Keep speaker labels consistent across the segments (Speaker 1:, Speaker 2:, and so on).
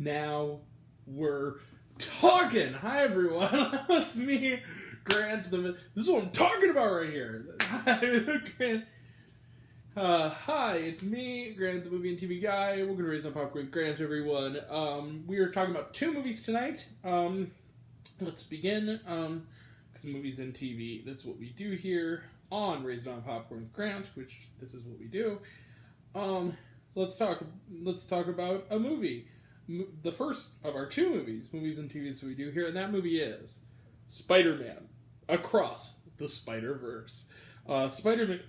Speaker 1: Now we're talking. Hi everyone, it's me, Grant. This is what I'm talking about right here. Grant. Hi, it's me, Grant, the movie and TV guy. We're gonna raise some popcorn with Grant, everyone. We are talking about two movies tonight. Let's begin. Because movies and TV, that's what we do here on Raised on Popcorn with Grant, which this is what we do. Let's talk about a movie. The first of our two movies and TVs that we do here, and that movie is Spider-Man Across the Spider-Verse. Spider-Man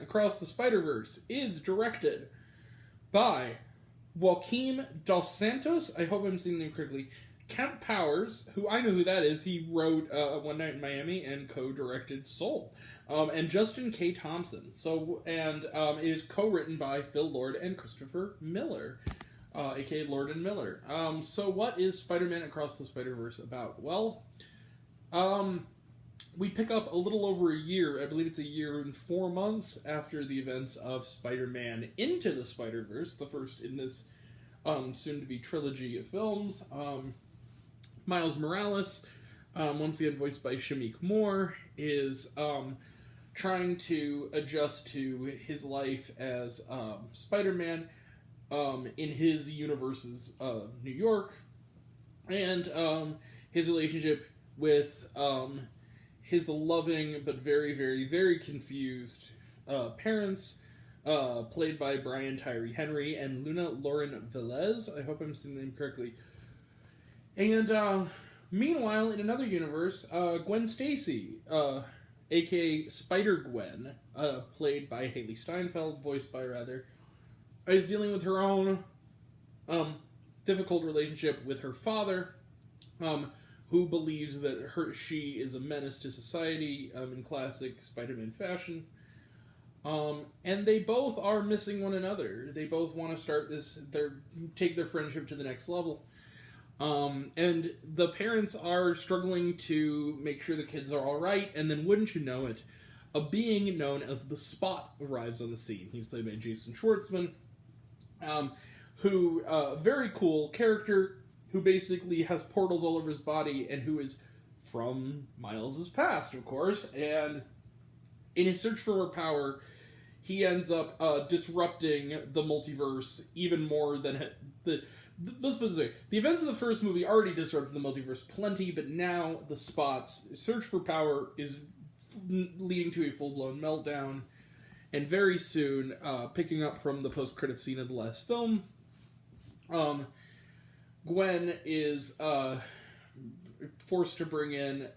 Speaker 1: Across the Spider-Verse is directed by Joaquim dos Santos. I hope I'm saying the name correctly. Kemp Powers, who I know who that is. He wrote One Night in Miami and co-directed Soul. And Justin K. Thompson. It is co-written by Phil Lord and Christopher Miller, aka Lord and Miller. So what is Spider-Man Across the Spider-Verse about? Well, we pick up a little over a year, I believe it's a year and 4 months after the events of Spider-Man Into the Spider-Verse, the first in this soon-to-be trilogy of films. Miles Morales, once again voiced by Shameik Moore, is trying to adjust to his life as Spider-Man in his universe's New York, and his relationship with his loving but very, very, very confused parents, played by Brian Tyree Henry and Luna Lauren Velez. I hope I'm saying the name correctly. And meanwhile, in another universe, Gwen Stacy, aka Spider-Gwen, played by Haley Steinfeld, is dealing with her own difficult relationship with her father, who believes that she is a menace to society in classic Spider-Man fashion. And they both are missing one another. They both want to take their friendship to the next level. And the parents are struggling to make sure the kids are alright, and then wouldn't you know it, a being known as the Spot arrives on the scene. He's played by Jason Schwartzman, who, very cool character, who basically has portals all over his body, and who is from Miles' past, of course, and in his search for more power, he ends up disrupting the multiverse even more than let's put it this way. The events of the first movie already disrupted the multiverse plenty, but now the Spot's search for power is leading to a full-blown meltdown. And very soon, picking up from the post-credit scene of the last film, Gwen is forced to bring in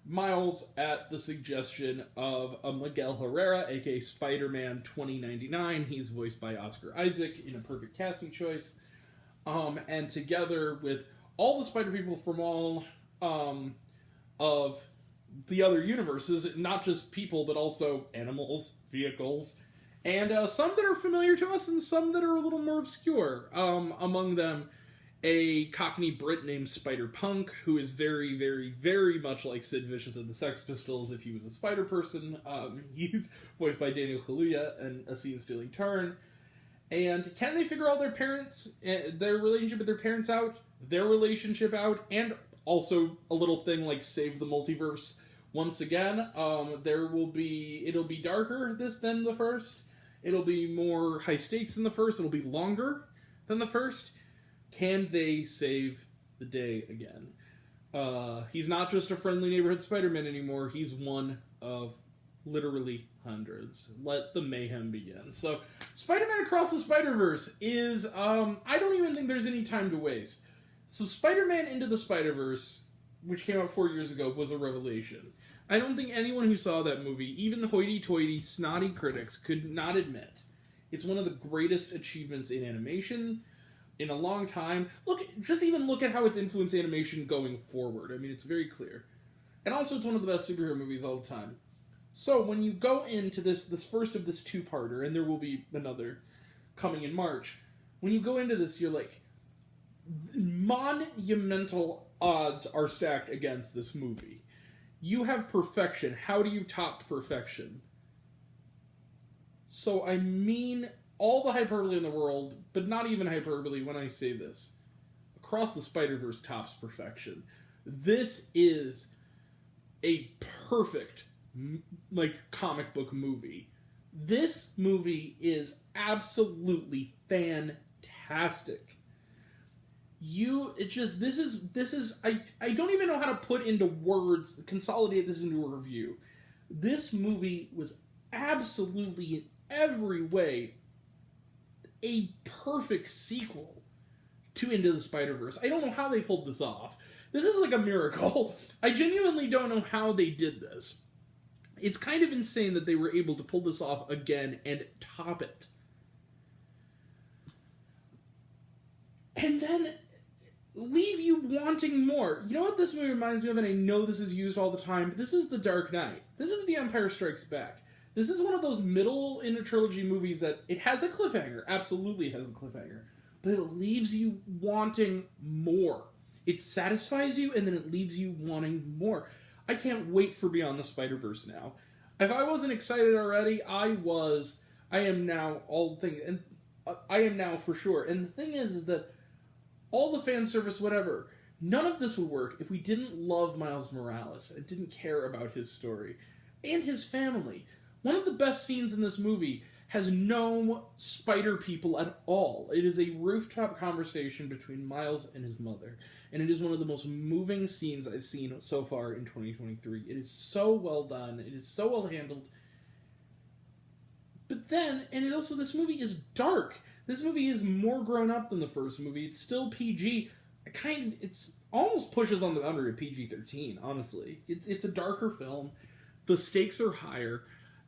Speaker 1: Miles at the suggestion of Miguel Herrera, aka Spider-Man 2099. He's voiced by Oscar Isaac in a perfect casting choice. And together with all the Spider people from all of the other universes, not just people, but also animals, vehicles, and some that are familiar to us and some that are a little more obscure. Among them, a Cockney Brit named Spider-Punk, who is very, very, very much like Sid Vicious of the Sex Pistols if he was a spider person. He's voiced by Daniel Kaluuya in A Scene-Stealing Turn. And can they figure out their relationship with their parents out, their relationship out, and also a little thing like save the multiverse once again? It'll be darker than the first. It'll be more high stakes than the first. It'll be longer than the first. Can they save the day again? He's not just a friendly neighborhood Spider-Man anymore. He's one of literally hundreds. Let the mayhem begin. So, Spider-Man Across the Spider-Verse is, I don't even think there's any time to waste. So, Spider-Man Into the Spider-Verse, which came out 4 years ago, was a revelation. I don't think anyone who saw that movie, even the hoity-toity, snotty critics, could not admit it's one of the greatest achievements in animation in a long time. Look at how it's influenced animation going forward. I mean, it's very clear. And also, it's one of the best superhero movies all the time. So, when you go into this first of this two-parter, and there will be another coming in March, when you go into this, you're like, monumental odds are stacked against this movie. You have perfection. How do you top perfection? So, I mean, all the hyperbole in the world, but not even hyperbole when I say this. Across the Spider-Verse tops perfection. This is a perfect, like, comic book movie. This movie is absolutely fantastic. I don't even know how to put into words, consolidate this into a review. This movie was absolutely, in every way, a perfect sequel to Into the Spider-Verse. I don't know how they pulled this off. This is like a miracle. I genuinely don't know how they did this. It's kind of insane that they were able to pull this off again and top it. And then leave you wanting more. You know what this movie reminds me of, and I know this is used all the time, but this is The Dark Knight. This is The Empire Strikes Back. This is one of those middle in a trilogy movies that it has a cliffhanger. Absolutely has a cliffhanger. But it leaves you wanting more. It satisfies you, and then it leaves you wanting more. I can't wait for Beyond the Spider-Verse now. If I wasn't excited already, I am now I am now for sure. And the thing is that all the fan service, whatever, none of this would work if we didn't love Miles Morales and didn't care about his story and his family. One of the best scenes in this movie has no spider people at all. It is a rooftop conversation between Miles and his mother. And it is one of the most moving scenes I've seen so far in 2023. It is so well done. It is so well handled. But then, and also this movie is dark. This movie is more grown up than the first movie. It's still PG. It's almost pushes on the boundary of PG-13, honestly. It's a darker film. The stakes are higher.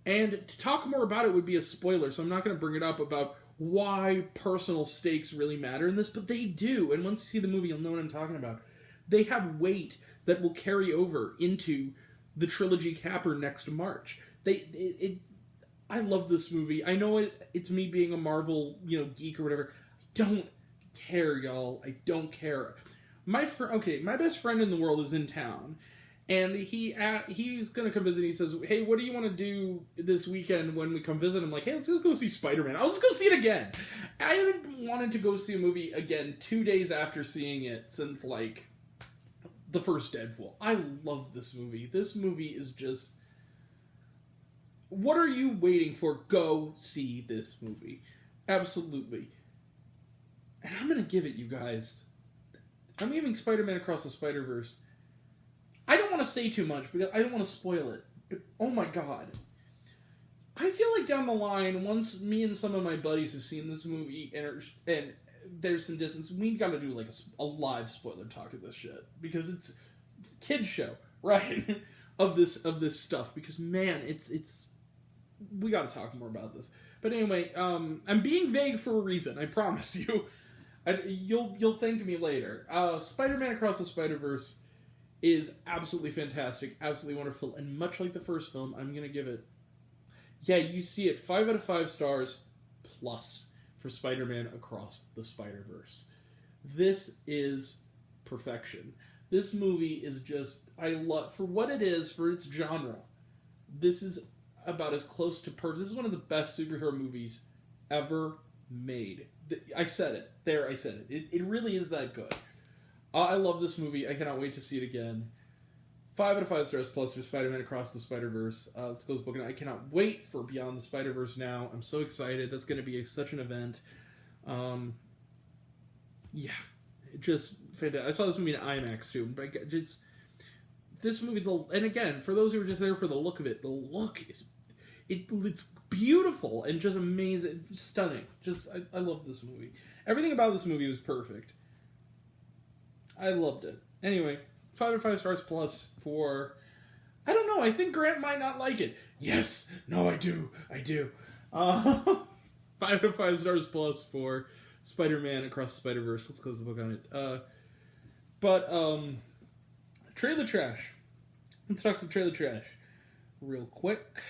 Speaker 1: And to talk more about it would be a spoiler, so I'm not going to bring it up about why personal stakes really matter in this, but they do. And once you see the movie, you'll know what I'm talking about. They have weight that will carry over into the trilogy capper next March. I love this movie. I know it's me being a Marvel, geek or whatever. I don't care, y'all. I don't care. My best friend in the world is in town. And he's going to come visit. He says, hey, what do you want to do this weekend when we come visit? I'm like, hey, let's just go see Spider-Man. Let's go see it again. I haven't wanted to go see a movie again 2 days after seeing it since, like, the first Deadpool. I love this movie. This movie is just... What are you waiting for? Go see this movie. Absolutely. And I'm going to give it, you guys. I'm giving Spider-Man Across the Spider-Verse... I don't want to say too much because I don't want to spoil it, but oh my god. I feel like down the line, once me and some of my buddies have seen this movie and there's some distance, we got to do like a live spoiler talk of this shit because it's a kid's show, right? of this stuff because man, it's we got to talk more about this. But anyway, I'm being vague for a reason. I promise you. You'll thank me later. Spider-Man Across the Spider-Verse is absolutely fantastic, absolutely wonderful, and much like the first film, I'm going to give it, you see it, 5 out of 5 stars plus for Spider-Man Across the Spider-Verse. This is perfection. This movie is just, I love, for what it is, for its genre, this is about as close to perfect. This is one of the best superhero movies ever made. I said it. There, I said it. It really is that good. I love this movie. I cannot wait to see it again. 5 out of 5 stars plus for Spider-Man Across the Spider-Verse. Let's go book it. I cannot wait for Beyond the Spider-Verse now. I'm so excited. That's going to be such an event. Just fantastic. I saw this movie in IMAX too. But just this movie, and again, for those who are just there for the look of it, the look is it's beautiful and just amazing, stunning. I love this movie. Everything about this movie was perfect. I loved it. Anyway, 5 out of 5 stars plus for... I don't know, I think Grant might not like it. Yes! No, I do. 5 out of 5 stars plus for Spider-Man Across the Spider-Verse. Let's close the book on it. Trailer trash. Let's talk some trailer trash real quick.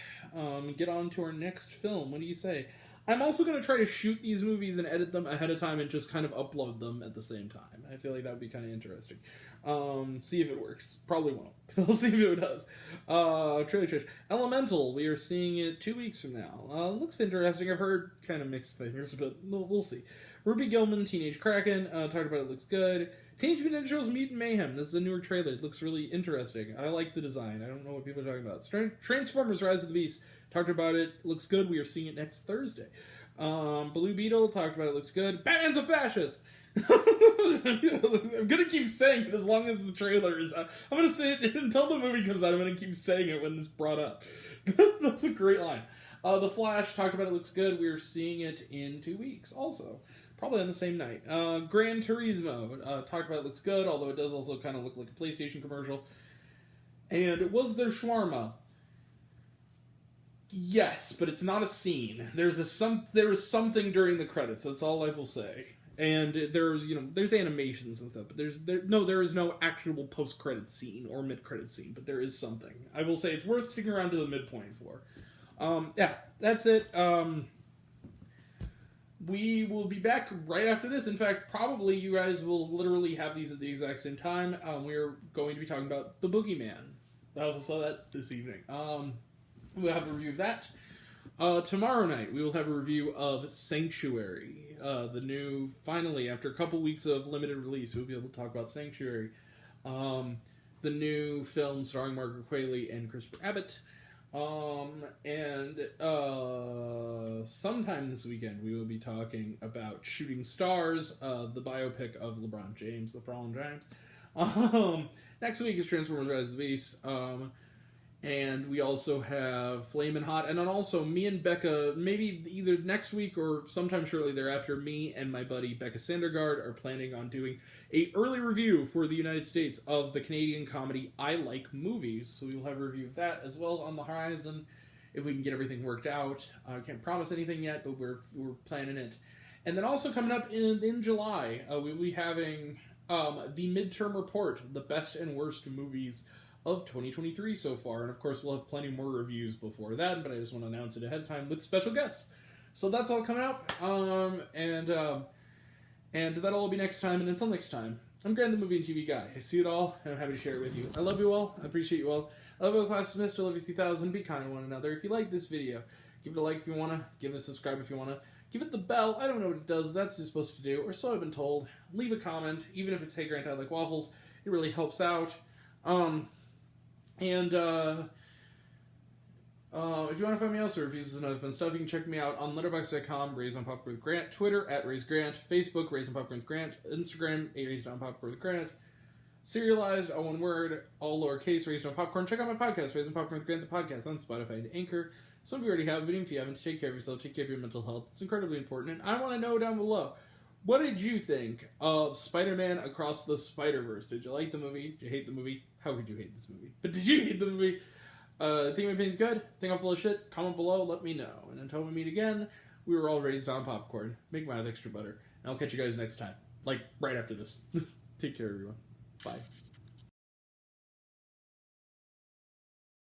Speaker 1: Get on to our next film. What do you say? I'm also going to try to shoot these movies and edit them ahead of time and just kind of upload them at the same time. I feel like that would be kind of interesting. See if it works. Probably won't. We'll see if it does. Trailer. Elemental, we are seeing it 2 weeks from now. Looks interesting. I've heard kind of mixed things, but we'll see. Ruby Gillman, Teenage Kraken, talked about it, looks good. Teenage Mutant Ninja Turtles Mutant Mayhem, this is a newer trailer. It looks really interesting. I like the design. I don't know what people are talking about. Transformers Rise of the Beast, talked about it, looks good. We are seeing it next Thursday. Blue Beetle, talked about it, looks good. Batman's a fascist! I'm gonna keep saying it as long as the trailer is I'm gonna say it until the movie comes out. I'm gonna keep saying it when it's brought up. That's a great line. The Flash, talked about it, looks good. We're seeing it in 2 weeks also. Probably on the same night. Gran Turismo, talked about it, looks good, although it does also kind of look like a PlayStation commercial. And was there shawarma? Yes, but it's not a scene. There is something during the credits. That's all I will say. And there's animations and stuff, but there is no actual post-credit scene or mid-credit scene, but there is something. I will say it's worth sticking around to the midpoint for. Yeah, that's it. We will be back right after this. In fact, probably you guys will literally have these at the exact same time. We're going to be talking about The Boogeyman. I saw that this evening. We'll have a review of that. Tomorrow night, we will have a review of Sanctuary. The new, finally, after a couple weeks of limited release, we'll be able to talk about Sanctuary. The new film starring Margaret Qualley and Christopher Abbott. Sometime this weekend, we will be talking about Shooting Stars, the biopic of LeBron James. Next week is Transformers Rise of the Beast. And we also have Flamin' Hot. And then also, me and Becca, maybe either next week or sometime shortly thereafter, me and my buddy Becca Sandergaard are planning on doing a early review for the United States of the Canadian comedy I Like Movies. So we will have a review of that as well on the horizon if we can get everything worked out. I can't promise anything yet, but we're planning it. And then also coming up in July, we'll be having the midterm report, the best and worst movies of 2023 so far, and of course we'll have plenty more reviews before that, but I just want to announce it ahead of time with special guests. So that's all coming up, and that'll all be next time, and until next time, I'm Grant the Movie and TV Guy. I see it all, and I'm happy to share it with you. I love you all, I appreciate you all. I love you all, class dismissed. I love you 3000, be kind to one another. If you like this video, give it a like if you want to, give it a subscribe if you want to, give it the bell, I don't know what it does, that's what it's supposed to do, or so I've been told. Leave a comment, even if it's Hey Grant, I Like Waffles, it really helps out. If you want to find me elsewhere, reviews and other fun stuff, you can check me out on letterboxd.com, Raised on Popcorn with Grant, Twitter, @RaisedGrant, Facebook, Raised on Popcorn with Grant, Instagram, Raised on Popcorn with Grant, serialized, all one word, all lowercase, Raised on Popcorn. Check out my podcast, Raised on Popcorn with Grant, the podcast, on Spotify and Anchor. Some of you already have, but even if you haven't, take care of yourself, take care of your mental health. It's incredibly important, and I want to know down below, what did you think of Spider-Man Across the Spider-Verse? Did you like the movie? Did you hate the movie? How could you hate this movie? But did you hate the movie? Think my opinion's good? Think I'm full of shit? Comment below, let me know. And until we meet again, we were all raised on popcorn. Make mine with extra butter. And I'll catch you guys next time. Like, right after this. Take care, everyone. Bye.